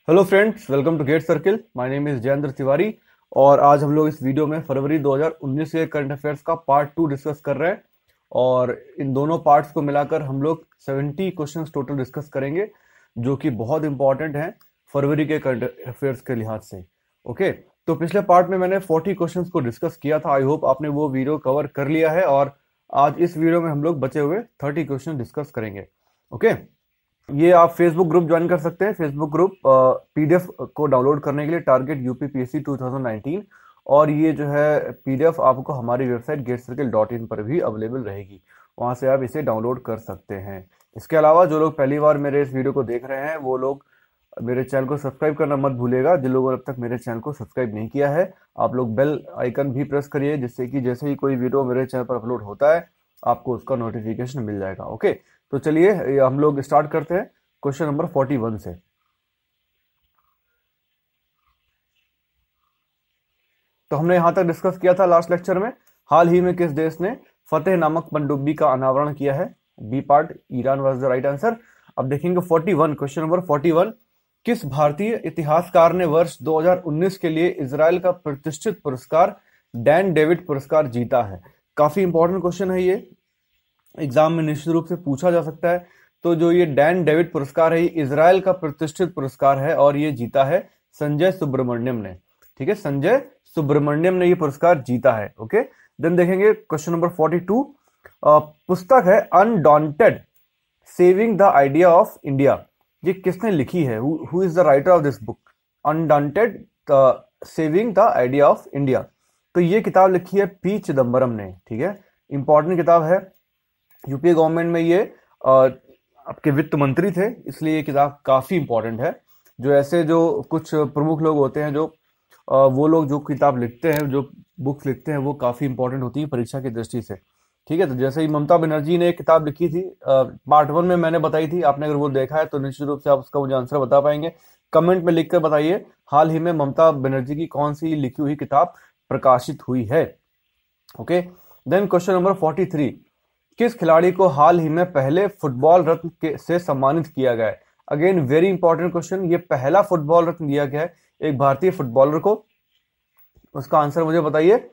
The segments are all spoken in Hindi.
Hello friends, welcome to gate circle. My name is Jayendra Tiwari और आज हम लोग इस वीडियो में फरवरी 2019 के करंट अफेयर्स का पार्ट 2 डिस्कस कर रहे हैं। और इन दोनों पार्ट्स को मिलाकर हम लोग 70 क्वेश्चंस टोटल डिस्कस करेंगे, जो कि बहुत इंपॉर्टेंट हैं फरवरी के करंट अफेयर्स के लिहाज से। ओके, तो पिछले पार्ट में मैंने 40 क्वेश्चंस को डिस्कस किया था। आई होप आपने वो वीडियो कवर कर लिया है और आज इस वीडियो में हम लोग बचे हुए 30 क्वेश्चन डिस्कस करेंगे। ओके, ये आप फेसबुक ग्रुप ज्वाइन कर सकते हैं। फेसबुक ग्रुप पीडीएफ को डाउनलोड करने के लिए टारगेट यूपीपीएससी 2019, और ये जो है पीडीएफ आपको हमारी वेबसाइट getcircle.in पर भी अवेलेबल रहेगी, वहां से आप इसे डाउनलोड कर सकते हैं। इसके अलावा जो लोग पहली बार मेरे इस वीडियो को देख रहे हैं वो लोग मेरे चैनल को सब्सक्राइब करना मत भूलिएगा। जिन लोगों ने अब तक मेरे चैनल को सब्सक्राइब नहीं किया है, आप लोग बेल आइकन भी प्रेस करिए, जिससे कि जैसे ही कोई वीडियो मेरे चैनल पर अपलोड होता है आपको उसका नोटिफिकेशन मिल जाएगा। ओके, तो चलिए हम लोग स्टार्ट करते हैं क्वेश्चन नंबर 41 से। तो हमने यहां तक डिस्कस किया था लास्ट लेक्चर में, हाल ही में किस देश ने फतेह नामक पनडुब्बी का अनावरण किया है। B part, Iran was the right answer. अब देखेंगे 41, क्वेश्चन नंबर 41। किस भारतीय इतिहासकार ने वर्ष 2019 के लिए इजराइल का प्रतिष्ठित पुरस्कार डैन डेविड पुरस्कार जीता है? काफी इंपॉर्टेंट क्वेश्चन है ये, एग्जाम में निश्चित रूप से पूछा जा सकता है। तो जो ये डैन डेविड पुरस्कार है, ये इजराइल का प्रतिष्ठित पुरस्कार है और ये जीता है संजय सुब्रमण्यम ने। ठीक है, संजय सुब्रमण्यम ने ये पुरस्कार जीता है। ओके, देन देखेंगे क्वेश्चन नंबर 42। पुस्तक है undaunted saving the idea of India, ये किसने लिखी है? Who is the writer of this book undaunted saving the idea of India? तो ये किताब लिखी है पी चिदम्बरम ने। ठीक है, इंपॉर्टेंट किताब है। यूपीए गवर्नमेंट में ये आपके वित्त मंत्री थे, इसलिए ये किताब काफी इंपॉर्टेंट है। जो ऐसे जो कुछ प्रमुख लोग होते हैं, जो वो लोग जो किताब लिखते हैं, जो बुक्स लिखते हैं, वो काफी इंपॉर्टेंट होती है परीक्षा की दृष्टि से। ठीक है, तो जैसे ही ममता बनर्जी ने एक किताब लिखी थी, पार्ट 1 में मैंने बताई थी, आपने अगर वो देखा है तो निश्चित रूप से आप उसका मुझे आंसर बता पाएंगे। कमेंट में लिखकर बताइए हाल ही में ममता बनर्जी की कौन सी लिखी हुई किताब प्रकाशित हुई है। Okay, then question number 43। किस खिलाड़ी को हाल ही में पहले फुटबॉल रत्न से सम्मानित किया गया है? अगेन वेरी इंपॉर्टेंट क्वेश्चन, ये पहला फुटबॉल रत्न दिया गया है एक भारतीय फुटबॉलर को। उसका आंसर मुझे बताइए।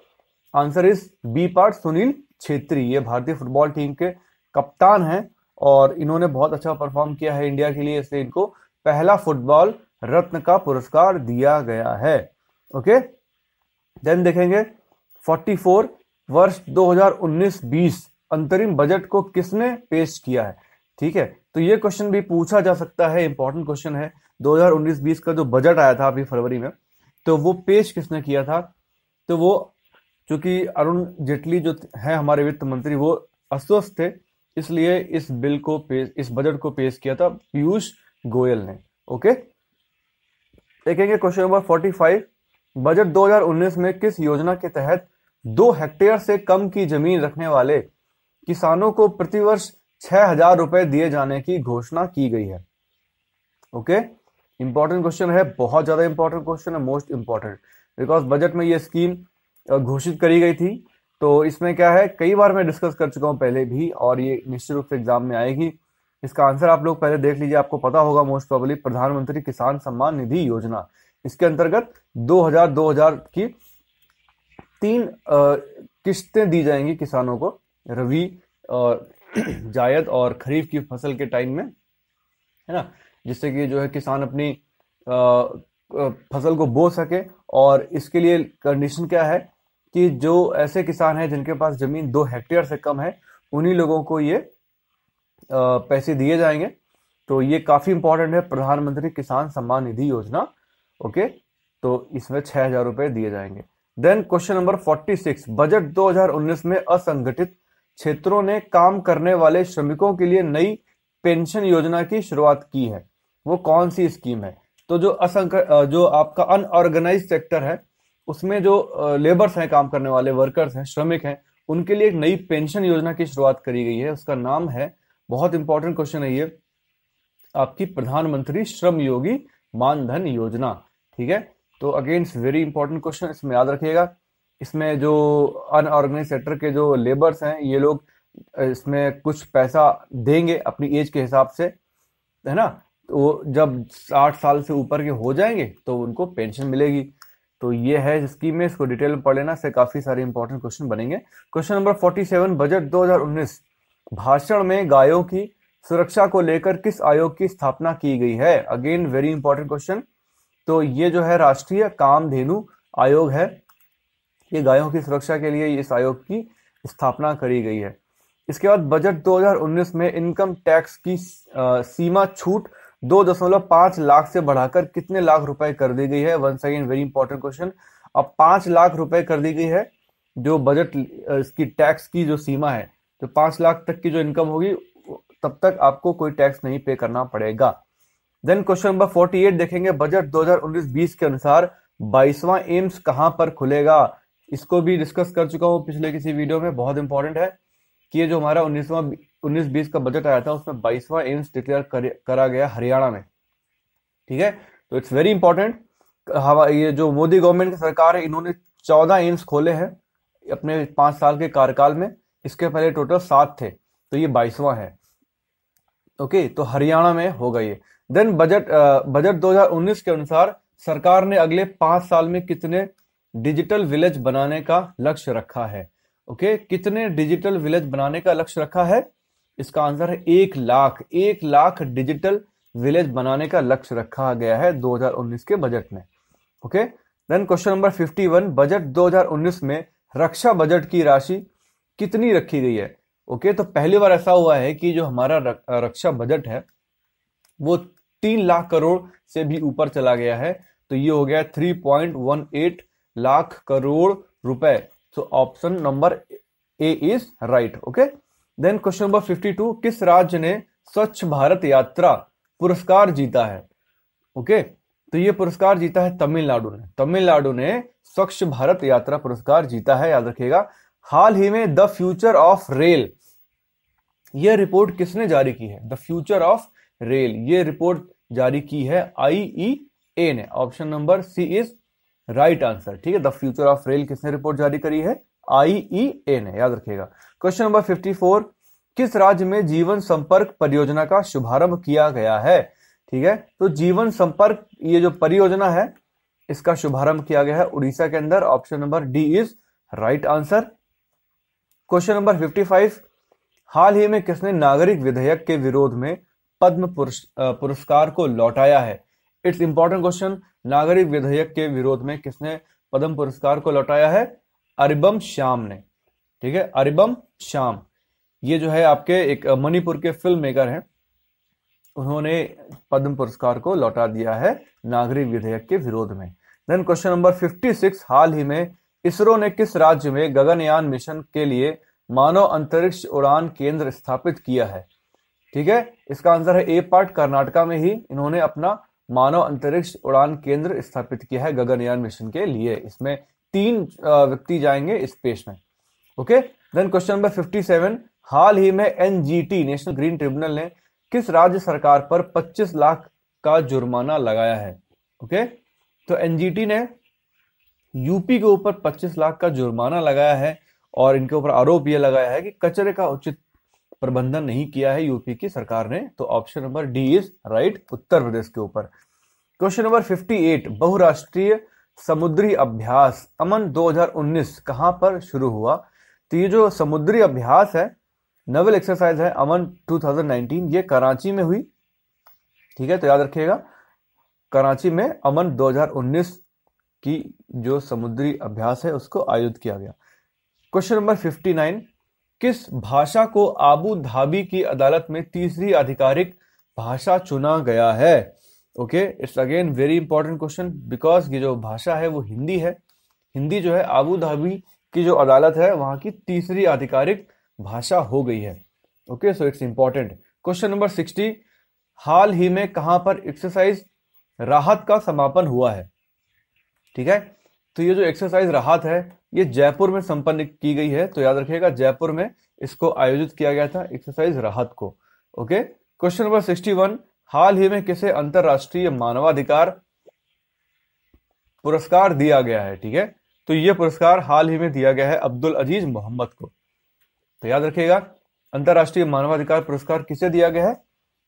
Answer is B part, Sunil Chhetri. ये भारतीय फुटबॉल टीम के कप्तान हैं और इन्होंने बहुत अच्छा परफॉर्म किया है इंडिया के लिए, इसलिए इनको पहला फुटबॉल रत्न का पुरस्कार दिया गया है। ओके, देन देखेंगे 44। वर्ष 2019-20 अंतरिम बजट को किसने पेश किया है? ठीक है, तो ये क्वेश्चन भी पूछा जा सकता है, इंपॉर्टेंट क्वेश्चन है। 2019-20 का जो बजट आया था अभी फरवरी में, तो वो पेश किसने किया था? तो वो, चूंकि अरुण जेटली जो है हमारे वित्त मंत्री, वो अस्वस्थ थे, इसलिए इस बजट को पेश किया था पीयूष गोयल ने। ओके, देखेंगे क्वेश्चन नंबर 45। बजट 2019 में किस योजना के तहत 2 हेक्टेयर से कम की जमीन रखने वाले किसानों को प्रतिवर्ष 6,000 रुपए दिए जाने की घोषणा की गई है? ओके, इंपॉर्टेंट क्वेश्चन है, बहुत ज्यादा इंपॉर्टेंट क्वेश्चन है, मोस्ट इंपॉर्टेंट, बिकॉज बजट में ये स्कीम घोषित करी गई थी। तो इसमें क्या है, कई बार मैं डिस्कस कर चुका हूं पहले भी, और ये निश्चित रूप से एग्जाम में आएगी। इसका आंसर आप लोग पहले देख लीजिए, आपको पता होगा मोस्ट प्रोबेबली। प्रधानमंत्री किसान सम्मान निधि योजना, इसके अंतर्गत 2000 की 3 किस्तें दी जाएंगी किसानों को, रबी और जायद और खरीफ की फसल के टाइम में, है ना, जिससे कि जो है किसान अपनी फसल को बो सके। और इसके लिए कंडीशन क्या है कि जो ऐसे किसान हैं जिनके पास जमीन 2 हेक्टेयर से कम है, उन्हीं लोगों को ये पैसे दिए जाएंगे। तो ये काफी इंपॉर्टेंट है, प्रधानमंत्री किसान सम्मान निधि योजना। ओके, तो इसमें 6,000 रुपए दिए जाएंगे। Then question number 46। बजट 2019 में असंगठित क्षेत्रों ने काम करने वाले श्रमिकों के लिए नई पेंशन योजना की शुरुआत की है, वो कौन सी स्कीम है? तो जो आपका अनऑर्गेनाइज्ड सेक्टर है, उसमें जो लेबर्स हैं, काम करने वाले वर्कर्स हैं, श्रमिक हैं, उनके लिए एक नई पेंशन योजना की शुरुआत करी गई है। उसका नाम है, बहुत इंपॉर्टेंट क्वेश्चन है ये, आपकी प्रधानमंत्री श्रम योगी मानधन योजना। ठीक है, तो अगेन वेरी इंपॉर्टेंट क्वेश्चन, इसमें याद रखिएगा। इसमें जो अनऑर्गेनाइज सेक्टर के जो लेबर्स हैं, ये लोग इसमें कुछ पैसा देंगे अपनी एज के हिसाब से, है ना, तो जब 60 साल से ऊपर के हो जाएंगे तो उनको पेंशन मिलेगी। तो ये है स्कीम में, इसको डिटेल में पढ़ लेना, से काफी सारे इंपॉर्टेंट क्वेश्चन बनेंगे। क्वेश्चन नंबर 47, बजट 2019 भाषण में गायों की सुरक्षा को लेकर किस आयोग की स्थापना की गई है? Again very important question. तो ये जो है राष्ट्रीय कामधेनु आयोग है, ये गायों की सुरक्षा के लिए इस आयोग की स्थापना करी गई है। इसके बाद बजट 2019 में इनकम टैक्स की सीमा छूट 2.5 लाख से बढ़ाकर कितने लाख रुपए कर दी गई है? Once again very important question. अब 5 लाख रुपए कर दी गई है जो बजट इसकी टैक्स की जो सीमा है, तो 5 लाख तक की जो इनकम होगी तब तक आपको कोई टैक्स नहीं पे करना पड़ेगा। देन क्वेश्चन नंबर 48 देखेंगे, बजट 2019-20 के अनुसार 22वां एम्स कहां पर खुलेगा? इसको भी डिस्कस कर चुका हूं पिछले किसी वीडियो में, बहुत इंपॉर्टेंट है कि ये जो हमारा 19-20 का बजट आया था उसमें 22वां एम्स डिक्लेयर करा गया हरियाणा में। ठीक है, तो इट्स वेरी इंपॉर्टेंट। ये जो मोदी गवर्नमेंट की सरकार है, इन्होंने 14 एम्स खोले हैं अपने 5 साल के कार्यकाल में। इसके पहले टोटल 7 थे, तो ये 22वां है। ओके, तो हरियाणा में होगा ये। देन बजट 2019 के अनुसार सरकार ने अगले 5 साल में कितने डिजिटल विलेज बनाने का लक्ष्य रखा है? ओके, कितने डिजिटल विलेज बनाने का लक्ष्य रखा है? इसका आंसर है 1 लाख। 1 लाख डिजिटल विलेज बनाने का लक्ष्य रखा गया है 2019 के बजट में। Okay, then question number 51, budget 2019 में रक्षा बजट की राशि कितनी रखी गई है? ओके, तो पहली बार ऐसा हुआ है कि जो हमारा रक्षा बजट है वो 3 लाख करोड़ से भी ऊपर चला गया है। तो ये हो गया 3.18 लाख करोड़ रुपए। तो option number A is right. Okay, then question number 52, किस राज्य ने स्वच्छ भारत यात्रा पुरस्कार जीता है? ओके, तो ये पुरस्कार जीता है तमिलनाडु ने। तमिलनाडु ने स्वच्छ भारत यात्रा पुरस्कार जीता है, याद रखिएगा। हाल ही में द फ्यूचर ऑफ रेल, यह रिपोर्ट किसने जारी की है? द फ्यूचर ऑफ रेल, ये रिपोर्ट जारी की है IEA ने। Option number C is right answer. ठीक है, द फ्यूचर ऑफ रेल किसने रिपोर्ट जारी करी है? IEA ने, याद रखिएगा। क्वेश्चन नंबर 54, किस राज्य में जीवन संपर्क परियोजना का शुभारंभ किया गया है? ठीक है, तो जीवन संपर्क ये जो परियोजना है इसका शुभारंभ किया गया है उड़ीसा के अंदर। Option number D is right answer. Question number 55, हाल ही में किसने नागरिक विधेयक के विरोध में पद्म पुरस्कार को लौटाया है? It's important question. नागरिक विधेयक के विरोध में किसने पद्म पुरस्कार को लौटाया है? अरिबम श्याम ने। ठीक है, अरिबम श्याम, ये जो है आपके एक मणिपुर के फिल्म मेकर हैं, उन्होंने पद्म पुरस्कार को लौटा दिया है नागरिक विधेयक के विरोध में। देन क्वेश्चन नंबर 56, हाल ही में इसरो ने किस राज्य में गगनयान मिशन के लिए मानव अंतरिक्ष उड़ान केंद्र स्थापित किया है? ठीक है, इसका आंसर है ए पार्ट, कर्नाटका में ही इन्होंने अपना मानव अंतरिक्ष उड़ान केंद्र स्थापित किया है गगनयान मिशन के लिए। इसमें 3 व्यक्ति जाएंगे स्पेस में। ओके, देन क्वेश्चन नंबर 57, हाल ही में NGT नेशनल ग्रीन ट्रिब्यूनल ने किस राज्य सरकार पर 25 लाख का जुर्माना लगाया है? ओके, तो NGT ने यूपी के ऊपर 25 लाख का जुर्माना लगाया है और इनके ऊपर आरोप यह लगाया है कि कचरे का उचित प्रबंधन नहीं किया है यूपी की सरकार ने। तो option number D is right, Uttar Pradesh के ऊपर। क्वेश्चन नंबर 58, बहुराष्ट्रीय समुद्री अभ्यास अमन 2019 कहां पर शुरू हुआ? तो ये जो समुद्री अभ्यास है, नेवल एक्सरसाइज है अमन 2019, ये कराची में हुई। ठीक है, तो याद रखिएगा कराची में अमन 2019 की जो समुद्री अभ्यास है उसको आयोजित किया गया। क्वेश्चन नंबर 59, किस भाषा को आबू धाबी की अदालत में तीसरी आधिकारिक भाषा चुना गया है? Okay, it's again very important question because ये जो भाषा है वो हिंदी है। हिंदी जो है आबू धाबी की जो अदालत है वहां की तीसरी आधिकारिक भाषा हो गई है। Okay, so it's important. Question number 60, हाल ही में कहां पर एक्सरसाइज राहत का समापन हुआ है? ठीक है, तो ये जो एक्सरसाइज राहत है ये जयपुर में संपन्न की गई है। तो याद रखिएगा जयपुर में इसको आयोजित किया गया था एक्सरसाइज राहत को। ओके, क्वेश्चन नंबर 61, हाल ही में किसे अंतरराष्ट्रीय मानवाधिकार पुरस्कार दिया गया है? ठीक है, तो ये पुरस्कार हाल ही में दिया गया है अब्दुल अजीज मोहम्मद को। तो याद रखिएगा अंतरराष्ट्रीय मानवाधिकार पुरस्कार किसे दिया गया है?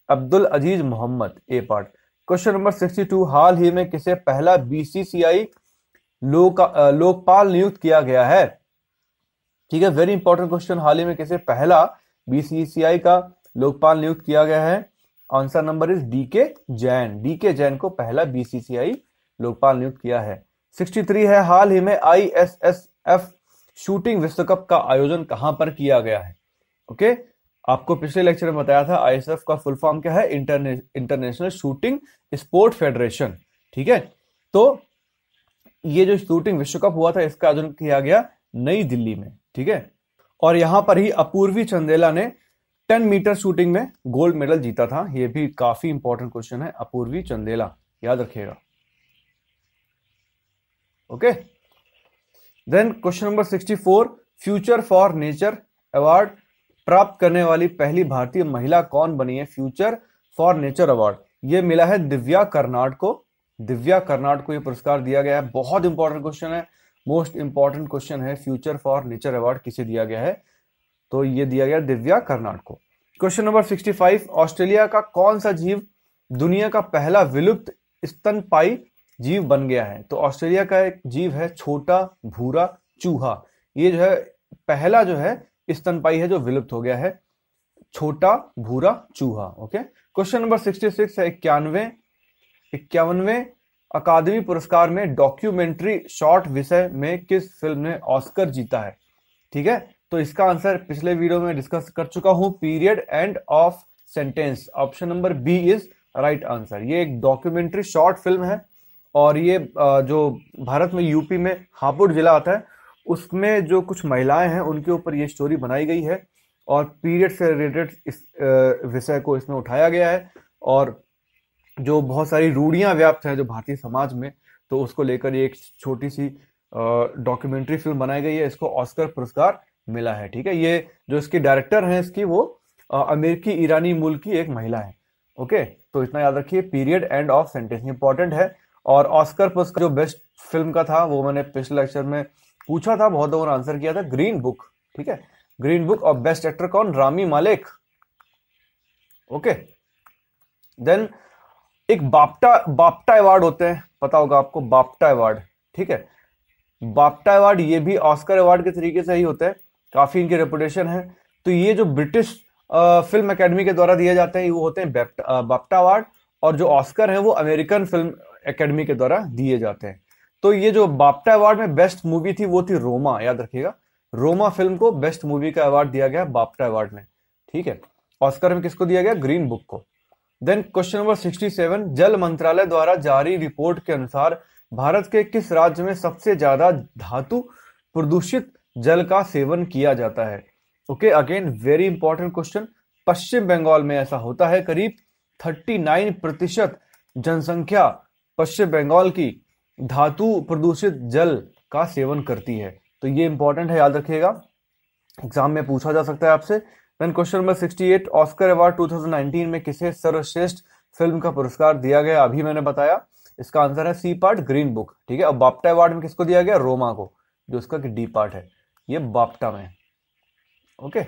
अब्दुल अजीज मोहम्मद, ए पार्ट। क्वेश्चन नंबर 62, हाल ही में किसे पहला बीसीसीआई लोकपाल नियुक्त किया गया है? ठीक है, वेरी इंपॉर्टेंट क्वेश्चन। हाल ही में किसे पहला बीसीसीआई का लोकपाल नियुक्त किया गया है? Answer number is DK Jain. DK Jain को पहला बीसीसीआई लोकपाल नियुक्त किया है। 63 है, हाल ही में आईएसएसएफ शूटिंग विश्व कप का आयोजन कहां पर किया गया है? ओके, आपको पिछले लेक्चर में बताया था आईएसएफ का फुल फॉर्म क्या है, इंटरनेशनल शूटिंग स्पोर्ट फेडरेशन। ठीक है, तो ये जो शूटिंग विश्व कप हुआ था इसका आयोजन किया गया नई दिल्ली में। ठीक है, और यहां पर ही अपूर्वी चंदेला ने 10 मीटर शूटिंग में गोल्ड मेडल जीता था। ये भी काफी इंपॉर्टेंट क्वेश्चन है, अपूर्वी चंदेला, याद रखिएगा। Okay, then question number 64, future for nature award प्राप्त करने वाली पहली भारतीय महिला कौन बनी है? फ्यूचर फॉर नेचर अवार्ड ये मिला है दिव्या कर्नाड को। दिव्या कर्नाड को ये पुरस्कार दिया गया है। बहुत इंपॉर्टेंट क्वेश्चन है, मोस्ट इंपॉर्टेंट क्वेश्चन है, फ्यूचर फॉर नेचर अवार्ड किसे दिया गया है? तो ये दिया गया दिव्या कर्नाड को। क्वेश्चन नंबर 65, ऑस्ट्रेलिया का कौन सा जीव दुनिया का पहला विलुप्त स्तनपायी जीव बन गया है? तो ऑस्ट्रेलिया का एक जीव है छोटा भूरा चूहा। ये जो है पहला जो है स्तनपायी है जो विलुप्त हो गया है, छोटा भूरा चूहा। ओके, क्वेश्चन नंबर 66 है, 51वें अकादमी पुरस्कार में डॉक्यूमेंट्री शॉर्ट विषय में किस फिल्म ने ऑस्कर जीता है? ठीक है, तो इसका आंसर पिछले वीडियो में डिस्कस कर चुका हूं, period end of sentence. Option number B is right answer. ये एक डॉक्यूमेंट्री शॉर्ट फिल्म है और ये जो भारत में यूपी में हापुड़ जिला आता है उसमें जो कुछ महिलाएं हैं उनके ऊपर ये स्टोरी बनाई गई है और पीरियड से रिलेटेड इस विषय को इसमें उठाया गया है और जो बहुत सारी रूढ़ियां व्याप्त हैं जो भारतीय समाज में, तो उसको लेकर ये एक छोटी सी डॉक्यूमेंट्री फिल्म बनाई गई है। इसको ऑस्कर पुरस्कार मिला है। ठीक है, ये जो इसकी डायरेक्टर हैं इसकी वो अमेरिकी ईरानी मूल की एक महिला है। ओके, तो इतना याद रखिए, period end of sentence important है। और ऑस्कर पुरस्कार जो बेस्ट फिल्म का था वो मैंने पिछले लेक्चर में पूछा था, बहुत लोगों ने आंसर किया था, ग्रीन बुक। ठीक है, ग्रीन बुक। और बेस्ट एक्टर कौन? रामी मालिक। ओके, देन एक बाफ्टा अवार्ड होते हैं, पता होगा आपको बाफ्टा अवार्ड। ठीक है, बाफ्टा अवार्ड ये भी ऑस्कर अवार्ड के तरीके से ही होते हैं, काफी इनकी रेपुटेशन है। तो ये जो ब्रिटिश फिल्म एकेडमी के द्वारा दिए जाते हैं वो होते हैं बाफ्टा अवार्ड, और जो ऑस्कर है वो अमेरिकन फिल्म एकेडमी के द्वारा दिए जाते हैं। तो ये जो बाफ्टा अवार्ड में बेस्ट मूवी थी वो थी रोमा, याद रखिएगा, रोमा फिल्म को बेस्ट मूवी का अवार्ड दिया गया बाफ्टा अवार्ड में। ठीक है, ऑस्कर में किसको दिया गया? ग्रीन बुक को। देन क्वेश्चन नंबर 67, जल मंत्रालय द्वारा जारी रिपोर्ट के अनुसार भारत के किस राज्य में सबसे ज्यादा धातु प्रदूषित जल का सेवन किया जाता है? Okay, again very important question. Paschim Bengal में ऐसा होता है, करीब 39% जनसंख्या पश्चिम बंगाल की धातु प्रदूषित जल का सेवन करती है। तो ये इंपॉर्टेंट है, याद रखिएगा, एग्जाम में पूछा जा सकता है आपसे। Then question number 68, Oscar award 2019 में किसे सर्वश्रेष्ठ फिल्म का पुरस्कार दिया गया? अभी मैंने बताया, इसका आंसर है सी पार्ट, ग्रीन बुक। ठीक है, और बाफ्टा अवार्ड में किसको दिया गया? रोमा को, जो उसका डी पार्ट है, ये बाफ्टा में। Okay,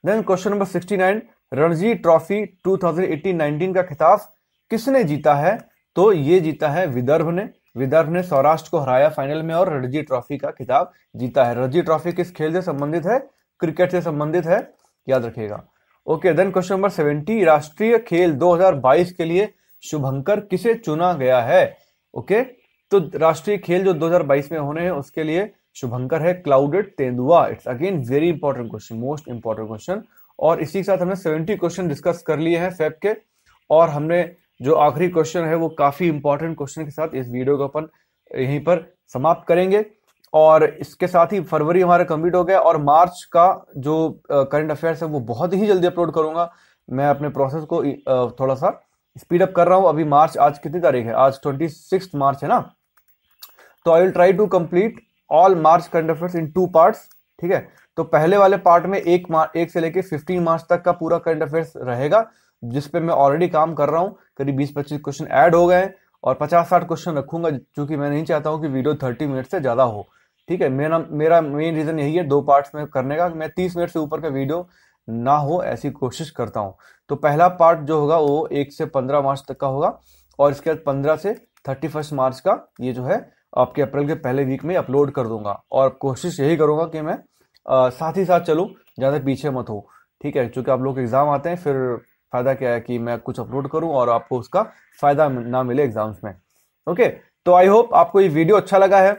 then question number 69, Ranji trophy 2018-19 का खिताब किसने जीता है? तो ये जीता है विदर्भ ने। विदर्भ ने सौराष्ट्र को हराया फाइनल में और रणजी ट्रॉफी का खिताब जीता है। रणजी ट्रॉफी किस खेल से संबंधित है? क्रिकेट से संबंधित है, याद रखिएगा। ओके, देन क्वेश्चन नंबर 70, राष्ट्रीय खेल 2022 के लिए शुभंकर किसे चुना गया है? ओके, तो राष्ट्रीय खेल जो 2022 में होने हैं उसके लिए शुभंकर है क्लाउडेड तेंदुआ। It's again very important question, most important question. और इसी के साथ हमने 70 क्वेश्चन डिस्कस कर लिए हैं फेब के, और हमने जो आखिरी क्वेश्चन है वो काफी इंपॉर्टेंट क्वेश्चन के साथ इस वीडियो को अपन यहीं पर समाप्त करेंगे। और इसके साथ ही फरवरी हमारा कंप्लीट हो गया और मार्च का जो करंट अफेयर्स है वो बहुत ही जल्दी अपलोड करूंगा। मैं अपने प्रोसेस को थोड़ा सा स्पीड अप कर रहा हूं। अभी मार्च, आज कितनी तारीख है? आज 26 मार्च है ना। तो I will try to complete all March current affairs in 2 parts. ठीक है, तो पहले वाले पार्ट में 1 से लेकर 15 मार्च तक का पूरा करंट अफेयर्स रहेगा, जिसपे मैं ऑलरेडी काम कर रहा हूं। करीब 20-25 क्वेश्चन ऐड हो गए और 50-60 क्वेश्चन रखूंगा, क्योंकि मैं नहीं चाहता हूं कि वीडियो 30 मिनट से ज्यादा हो। ठीक है, मेरा मेन रीजन यही है 2 पार्ट्स में करने का। मैं 30 मिनट से ऊपर का वीडियो ना हो ऐसी कोशिश करता हूँ। तो पहला पार्ट जो होगा वो 1 से 15 मार्च तक का होगा और इसके बाद 15 से 31 मार्च का ये जो है आपके अप्रैल के पहले वीक में अपलोड कर दूंगा। और कोशिश यही करूंगा कि मैं साथ ही साथ चलूँ, ज़्यादा पीछे मत हो, ठीक है? क्योंकि आप लोग एग्जाम आते हैं, फिर फायदा क्या है कि मैं कुछ अपलोड करूं और आपको उसका फायदा ना मिले एग्जाम्स में। ओके, तो आई होप आपको ये वीडियो अच्छा लगा है।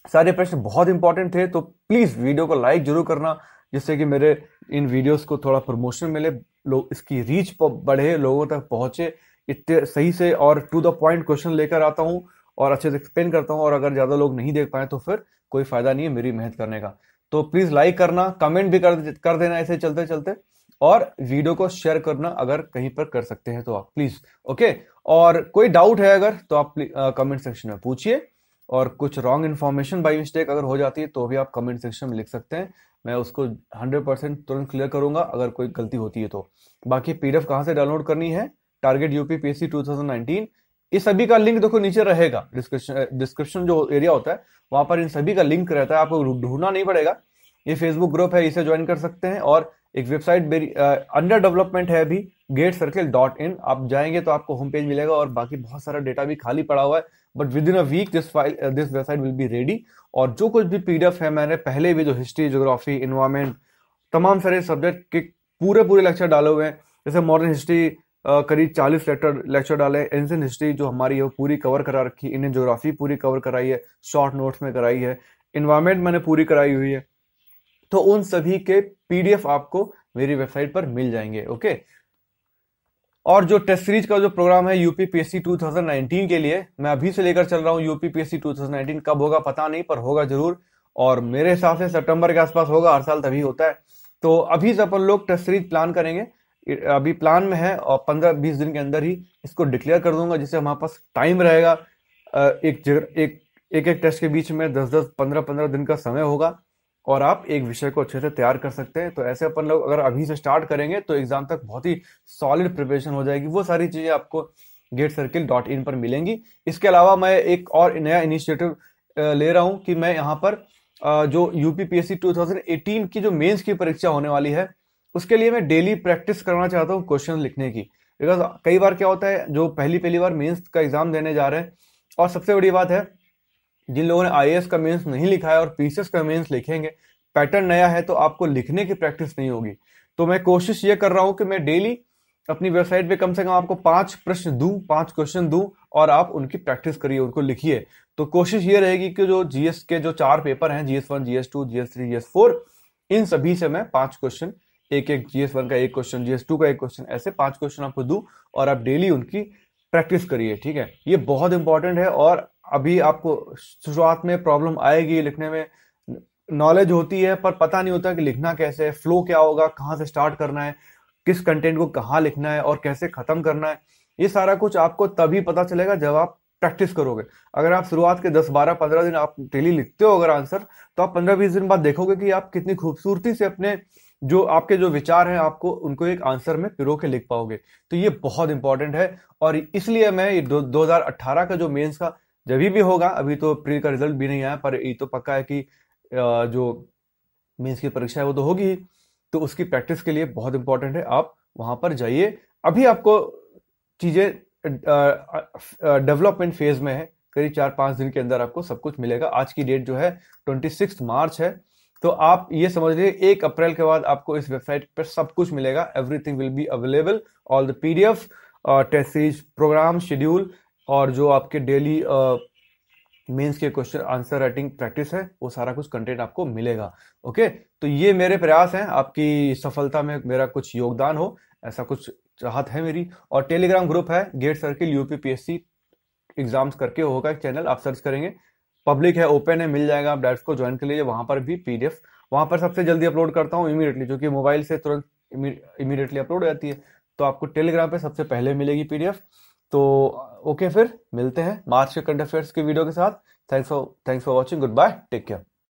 सारे प्रश्न बहुत इंपॉर्टेंट थे, तो प्लीज वीडियो को लाइक जरूर करना, जिससे कि मेरे इन वीडियोस को थोड़ा प्रमोशन मिले, लोग इसकी रीच बढ़े, लोगों तक पहुंचे। इतने सही से और टू द पॉइंट क्वेश्चन लेकर आता हूं और अच्छे से एक्सप्लेन करता हूं, और अगर ज्यादा लोग नहीं देख पाए तो फिर कोई फायदा नहीं है मेरी मेहनत करने का। तो प्लीज लाइक करना, कमेंट भी कर देना ऐसे चलते चलते, और वीडियो को शेयर करना अगर कहीं पर कर सकते हैं तो आप प्लीज। ओके, और कोई डाउट है अगर तो आप कमेंट सेक्शन में पूछिए, और कुछ रॉन्ग इन्फॉर्मेशन बाई मिस्टेक अगर हो जाती है तो भी आप कमेंट सेक्शन में लिख सकते हैं, मैं उसको 100% तुरंत क्लियर करूंगा अगर कोई गलती होती है तो। बाकी पीडीएफ कहाँ से डाउनलोड करनी है, टारगेट यूपीपीएससी 2019, इस सभी का लिंक देखो नीचे रहेगा, डिस्क्रिप्शन जो एरिया होता है वहां पर इन सभी का लिंक रहता है, आपको ढूंढना नहीं पड़ेगा। ये फेसबुक ग्रुप है, इसे ज्वाइन कर सकते हैं, और एक वेबसाइट मेरी अंडर डेवलपमेंट है अभी, getcircle.in, आप जाएंगे तो आपको होम पेज मिलेगा और बाकी बहुत सारा डेटा भी खाली पड़ा हुआ है, but within a week this website will be ready. और जो कुछ भी पीडीएफ है, मैंने पहले भी जो हिस्ट्री, ज्योग्राफी, इन्वायरमेंट, तमाम सारे सब्जेक्ट के पूरे लेक्चर डाले हुए हैं। जैसे मॉडर्न हिस्ट्री करीब 40 लेक्चर डाले, एंशिएंट हिस्ट्री जो हमारी है वो पूरी कवर करा रखी, इंडियन ज्योग्राफी पूरी कवर कराई है, शॉर्ट नोट्स में कराई है, इन्वायरमेंट मैंने पूरी कराई हुई है। तो उन सभी के पीडीएफ आपको मेरी वेबसाइट पर मिल जाएंगे। ओके, और जो टेस्ट सीरीज का जो प्रोग्राम है यूपीपीएससी 2019 के लिए, मैं अभी से लेकर चल रहा हूँ। यूपीपीएससी 2019 कब होगा पता नहीं, पर होगा जरूर, और मेरे हिसाब से सितंबर के आसपास होगा, हर साल तभी होता है। तो अभी से अपन लोग टेस्ट सीरीज प्लान करेंगे, अभी प्लान में है, और 15-20 दिन के अंदर ही इसको डिक्लेयर कर दूंगा, जिससे हमारे पास टाइम रहेगा। एक टेस्ट के बीच में 10-10, 15-15 दिन का समय होगा, और आप एक विषय को अच्छे से तैयार कर सकते हैं। तो ऐसे अपन लोग अगर अभी से स्टार्ट करेंगे तो एग्जाम तक बहुत ही सॉलिड प्रिपरेशन हो जाएगी। वो सारी चीजें आपको getcircle.in पर मिलेंगी। इसके अलावा मैं एक और नया इनिशिएटिव ले रहा हूं कि मैं यहाँ पर जो यूपीपीएससी 2018 की जो मेंस की परीक्षा होने वाली है, उसके लिए मैं डेली प्रैक्टिस करना चाहता हूँ क्वेश्चन लिखने की। बिकॉज कई बार क्या होता है, जो पहली बार मेंस का एग्जाम देने जा रहे हैं, और सबसे बड़ी बात है जिन लोगों ने आईएएस का मेंस नहीं लिखा है और पीसीएस का मेंस लिखेंगे, पैटर्न नया है तो आपको लिखने की प्रैक्टिस नहीं होगी। तो मैं कोशिश ये कर रहा हूं कि मैं डेली अपनी वेबसाइट पे कम से कम आपको 5 प्रश्न दूं, 5 क्वेश्चन दूं, और आप उनकी प्रैक्टिस करिए, उनको लिखिए। तो कोशिश ये रहेगी कि जो जीएस के जो 4 पेपर हैं, GS1, GS2, GS3, GS4, इन सभी से मैं 5 क्वेश्चन, एक GS1 का 1 क्वेश्चन, GS2 का 1 क्वेश्चन, ऐसे 5 क्वेश्चन आपको दूं, और आप डेली उनकी प्रैक्टिस करिए, ठीक है? ये बहुत इंपॉर्टेंट है। और अभी आपको शुरुआत में प्रॉब्लम आएगी लिखने में, नॉलेज होती है पर पता नहीं होता कि लिखना कैसे है, फ्लो क्या होगा, कहाँ से स्टार्ट करना है, किस कंटेंट को कहाँ लिखना है और कैसे खत्म करना है। ये सारा कुछ आपको तभी पता चलेगा जब आप प्रैक्टिस करोगे। अगर आप शुरुआत के 10, 12, 15 दिन आप डेली लिखते हो अगर आंसर, तो आप 15-20 दिन बाद देखोगे कि आप कितनी खूबसूरती से अपने जो आपके जो विचार हैं, आपको उनको एक आंसर में पिरो के लिख पाओगे। तो ये बहुत इंपॉर्टेंट है, और इसलिए मैं 2018 का जो मेंस का जब भी होगा, अभी तो प्री का रिजल्ट भी नहीं आया, पर ये तो पक्का है कि जो मेंस की परीक्षा है वो तो होगी ही। तो उसकी प्रैक्टिस के लिए बहुत इंपॉर्टेंट है आप वहां पर जाइए। अभी आपको चीजें डेवलपमेंट फेज में है, करीब 4-5 दिन के अंदर आपको सब कुछ मिलेगा। आज की डेट जो है 26 मार्च है, तो आप ये समझ लीजिए 1 अप्रैल के बाद आपको इस वेबसाइट पर सब कुछ मिलेगा। Everything will be available, all the PDF, test series, programme, schedule, और जो आपके डेली मेंस के क्वेश्चन आंसर राइटिंग प्रैक्टिस है, वो सारा कुछ कंटेंट आपको मिलेगा। ओके, तो ये मेरे प्रयास हैं, आपकी सफलता में मेरा कुछ योगदान हो, ऐसा कुछ चाहत है मेरी। और टेलीग्राम ग्रुप है गेट सर्किल यूपीपीएससी एग्जाम्स करके होगा, एक चैनल आप सर्च करेंगे, पब्लिक है, ओपन है, मिल जाएगा, आप डायरेक्ट को ज्वाइन कर लीजिए। वहां पर भी पीडीएफ वहां पर सबसे जल्दी अपलोड करता हूँ इमीडिएटली, जो कि मोबाइल से तुरंत इमीडिएटली अपलोड हो जाती है। तो आपको टेलीग्राम पे सबसे पहले मिलेगी पीडीएफ। तो ओके, फिर मिलते हैं मार्च के करंट अफेयर्स के वीडियो के साथ। Thanks for watching, good bye, take care.